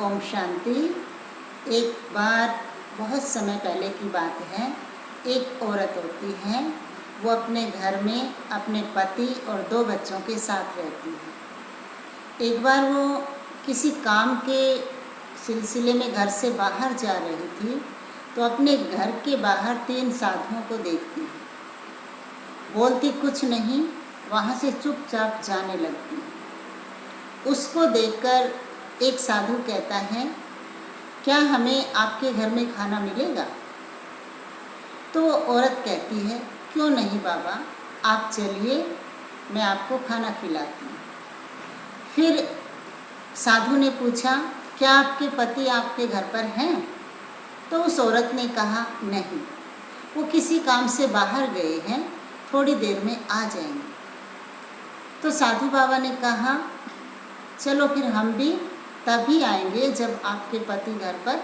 ओम शांति। एक बार बहुत समय पहले की बात है, एक औरत होती है, वो अपने घर में अपने पति और 2 बच्चों के साथ रहती है। एक बार वो किसी काम के सिलसिले में घर से बाहर जा रही थी, तो अपने घर के बाहर 3 साधुओं को देखती है। बोलती कुछ नहीं, वहाँ से चुपचाप जाने लगती है। उसको देखकर एक साधु कहता है, क्या हमें आपके घर में खाना मिलेगा? तो औरत कहती है, क्यों नहीं बाबा, आप चलिए, मैं आपको खाना खिलाती हूँ। फिर साधु ने पूछा, क्या आपके पति आपके घर पर हैं? तो उस औरत ने कहा, नहीं, वो किसी काम से बाहर गए हैं, थोड़ी देर में आ जाएंगे। तो साधु बाबा ने कहा, चलो फिर हम भी तभी आएंगे जब आपके पति घर पर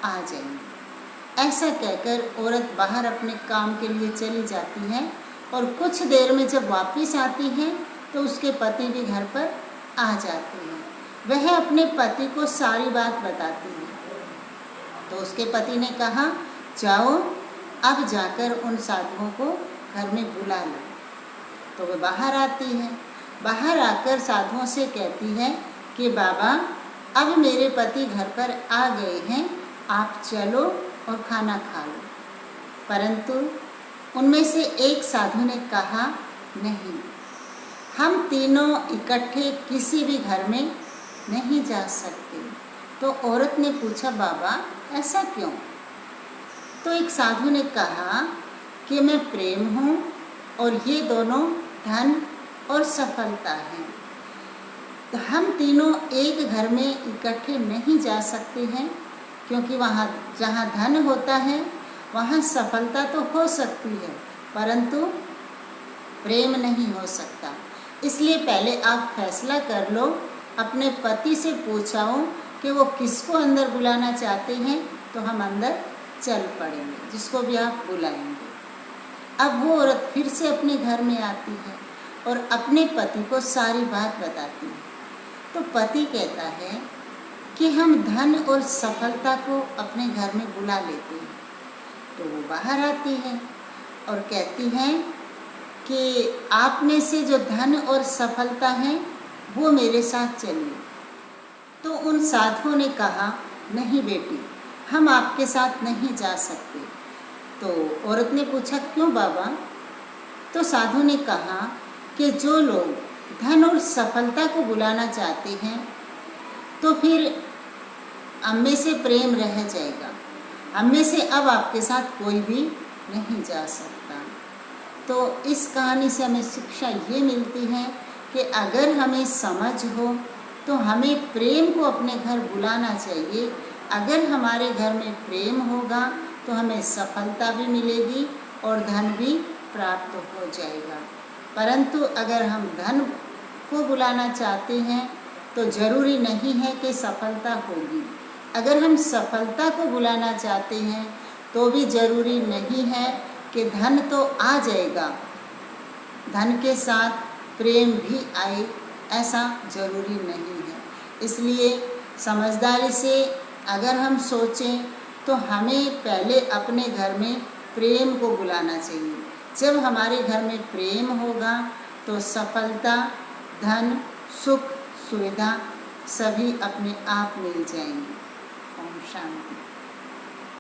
आ जाएंगे। ऐसा कहकर औरत बाहर अपने काम के लिए चली जाती है और कुछ देर में जब वापस आती है तो उसके पति भी घर पर आ जाते हैं। वह अपने पति को सारी बात बताती है। तो उसके पति ने कहा, जाओ अब जाकर उन साधुओं को घर में बुला लो। तो वह बाहर आती है। बाहर आकर साधुओं से कहती है कि बाबा, अब मेरे पति घर पर आ गए हैं, आप चलो और खाना खा लो। परंतु उनमें से एक साधु ने कहा, नहीं, हम तीनों इकट्ठे किसी भी घर में नहीं जा सकते। तो औरत ने पूछा, बाबा ऐसा क्यों? तो एक साधु ने कहा कि मैं प्रेम हूँ और ये दोनों धन और सफलता है। तो हम तीनों एक घर में इकट्ठे नहीं जा सकते हैं, क्योंकि वहाँ जहाँ धन होता है वहाँ सफलता तो हो सकती है, परंतु प्रेम नहीं हो सकता। इसलिए पहले आप फैसला कर लो, अपने पति से पूछाओ कि वो किसको अंदर बुलाना चाहते हैं, तो हम अंदर चल पड़ेंगे, जिसको भी आप बुलाएंगे। अब वो औरत फिर से अपने घर में आती है और अपने पति को सारी बात बताती है। तो पति कहता है कि हम धन और सफलता को अपने घर में बुला लेते हैं। तो वो बाहर आती है और कहती हैं कि आप में से जो धन और सफलता है वो मेरे साथ चलिए। तो उन साधुओं ने कहा, नहीं बेटी, हम आपके साथ नहीं जा सकते। तो औरत ने पूछा, क्यों बाबा? तो साधु ने कहा कि जो लोग धन और सफलता को बुलाना चाहते हैं, तो फिर हम में से प्रेम रह जाएगा, हम में से अब आपके साथ कोई भी नहीं जा सकता। तो इस कहानी से हमें शिक्षा ये मिलती है कि अगर हमें समझ हो तो हमें प्रेम को अपने घर बुलाना चाहिए। अगर हमारे घर में प्रेम होगा तो हमें सफलता भी मिलेगी और धन भी प्राप्त हो जाएगा। परंतु अगर हम धन को बुलाना चाहते हैं तो ज़रूरी नहीं है कि सफलता होगी। अगर हम सफलता को बुलाना चाहते हैं तो भी ज़रूरी नहीं है कि धन तो आ जाएगा, धन के साथ प्रेम भी आए, ऐसा ज़रूरी नहीं है। इसलिए समझदारी से अगर हम सोचें तो हमें पहले अपने घर में प्रेम को बुलाना चाहिए। जब हमारे घर में प्रेम होगा तो सफलता, धन, सुख, सुविधा सभी अपने आप मिल जाएंगी। ओम शांति।